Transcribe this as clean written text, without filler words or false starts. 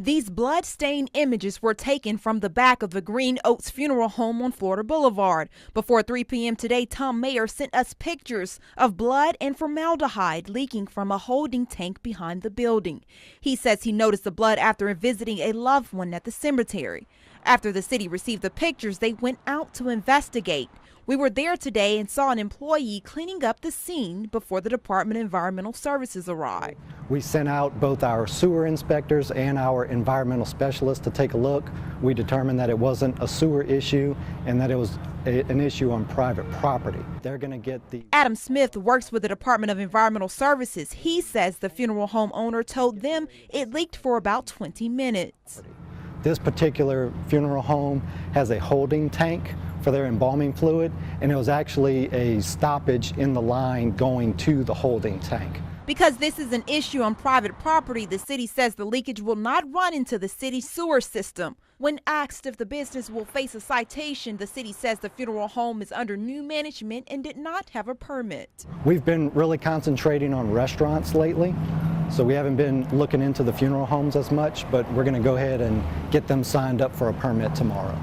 These blood-stained images were taken from the back of the Green Oaks Funeral Home on Florida Boulevard. Before 3 p.m. today, Tom Mayer sent us pictures of blood and formaldehyde leaking from a holding tank behind the building. He says he noticed the blood after visiting a loved one at the cemetery. After the city received the pictures, they went out to investigate. We were there today and saw an employee cleaning up the scene before the Department of Environmental Services arrived. We sent out both our sewer inspectors and our environmental specialists to take a look. We determined that it wasn't a sewer issue and that it was an issue on private property. They're going to get the... Adam Smith works with the Department of Environmental Services. He says the funeral home owner told them it leaked for about 20 minutes. This particular funeral home has a holding tank for their embalming fluid, and it was actually a stoppage in the line going to the holding tank. Because this is an issue on private property, the city says the leakage will not run into the city sewer system. When asked if the business will face a citation, the city says the funeral home is under new management and did not have a permit. We've been really concentrating on restaurants lately, so we haven't been looking into the funeral homes as much, but we're going to go ahead and get them signed up for a permit tomorrow.